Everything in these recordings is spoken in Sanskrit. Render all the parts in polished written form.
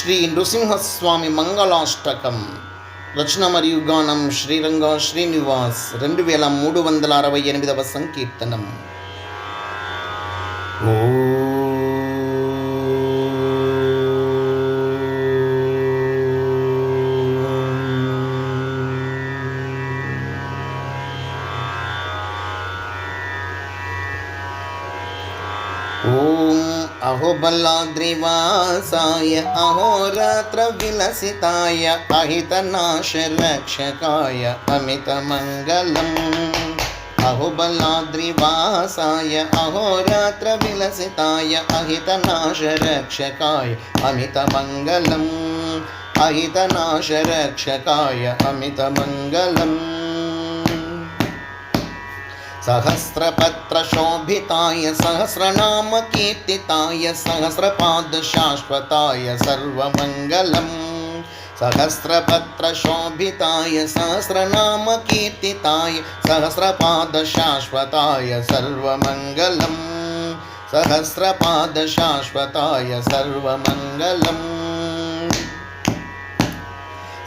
శ్రీ నృసింహస్వామి మంగళాష్టకం. రచన మరియు గానం శ్రీరంగ శ్రీనివాస్. 2368వ సంకీర్తనం. ఓం అహోబలాద్రివాసాయ అహోరాత్ర విలసితాయ అహితనాశ రక్షకాయ అమితమంగళం. అహోబలాద్రివాసాయ అహోరాత్ర విలసితాయ అహితనాశ రక్షకాయ అమితమంగళం. అహితనాశ రక్షకాయ అమితమంగళం. सहस्रपत्रशोभिताय सहस्रनामकीर्तिताय सहस्रपादशाश्वताय सर्वमङ्गलम्. सहस्रपत्रशोभिताय सहस्रनामकीर्तिताय सहस्रपादशाश्वताय सर्वमङ्गलम्. सहस्रपादशाश्वताय सर्वमङ्गलम्.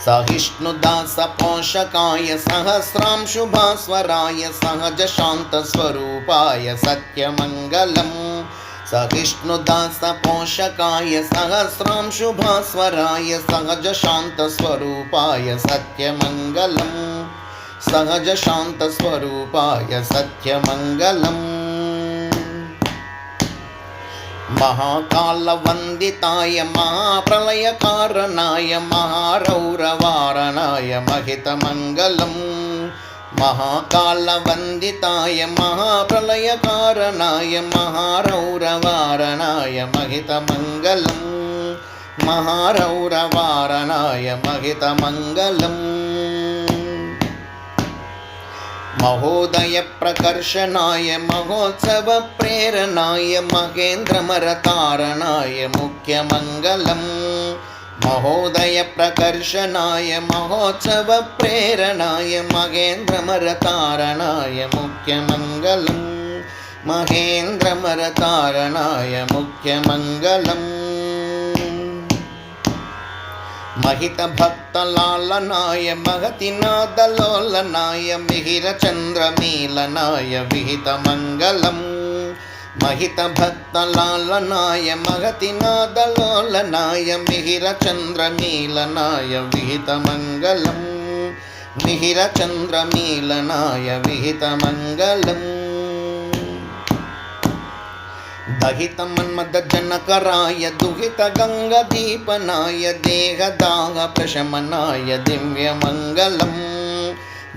सहिष्णुदासपोषकाय सहस्रांशुभास्वराय सहजशान्तस्वरूपाय सत्यमङ्गलम्. सहिष्णुदासपोषकाय सहस्रांशुभास्वराय सहजशान्तस्वरूपाय सत्यमङ्गलम्. सहजशान्तस्वरूपाय सत्यमङ्गलम्. महाकालवन्दिताय महाप्रलयकारणाय महारौरवारणाय महितमङ्गलम्. महाकालवन्दिताय महाप्रलयकारणाय महारौरवारणाय महितमङ्गलम्. महारौरवारणाय महितमङ्गलम्. महोदय प्रकर्षणाय महोत्सव प्रेरणाय महेन्द्रमरतारणाय मुख्यमङ्गलम्. महोदय प्रकर्षणाय महोत्सव प्रेरणाय महेन्द्रमरतारणाय मुख्यमङ्गलम्. महेन्द्रमरतारणाय मुख्यमङ्गलम्. महितभक्तलालनाय महतिनादलोलनाय मिहिरचन्द्रमीलनाय विहितमङ्गलम्. महितभक्तलालनाय महतिनादलोलनाय मिहिरचन्द्रमीलनाय विहितमङ्गलम्. मिहिरचन्द्रमीलनाय विहितमङ्गलम्. दहितमन्मदजनकराय दुहितगङ्गदीपनाय देहदाहप्रशमनाय दिव्यमङ्गलम्.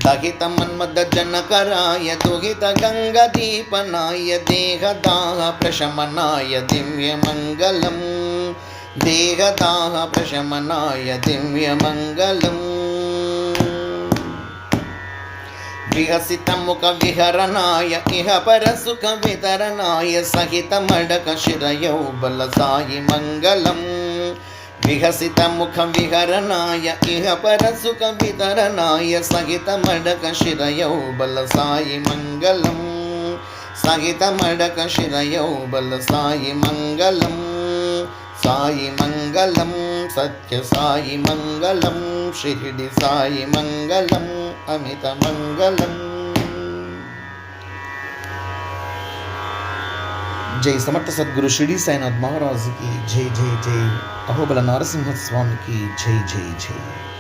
दहितमन्मदजनकराय दुहितगङ्गदीपनाय देहदाहप्रशमनाय दिव्यमङ्गलम्. देहदाहप्रशमनाय दिव्यमङ्गलम्. विहसितमुखविहरणाय इह परसुखवितरणाय सहितमडकशिरयौ बलसायि मङ्गलम्. विहसितमुखविहरणाय इह परसुखवितरणाय सहितमडकशिरयौ बलसायि मङ्गलम्. सहितमडकशिरयौ बलसायि मङ्गलम्. साई मंगलम सत्य साई मंगलम शिरडी साई मंगलम अमित मंगलम. जय समर्थ सद्गुरु शिरडी साईनाथ महाराज की जय जय जय. अहोबल नरसिंह स्वामी की जय जय जय.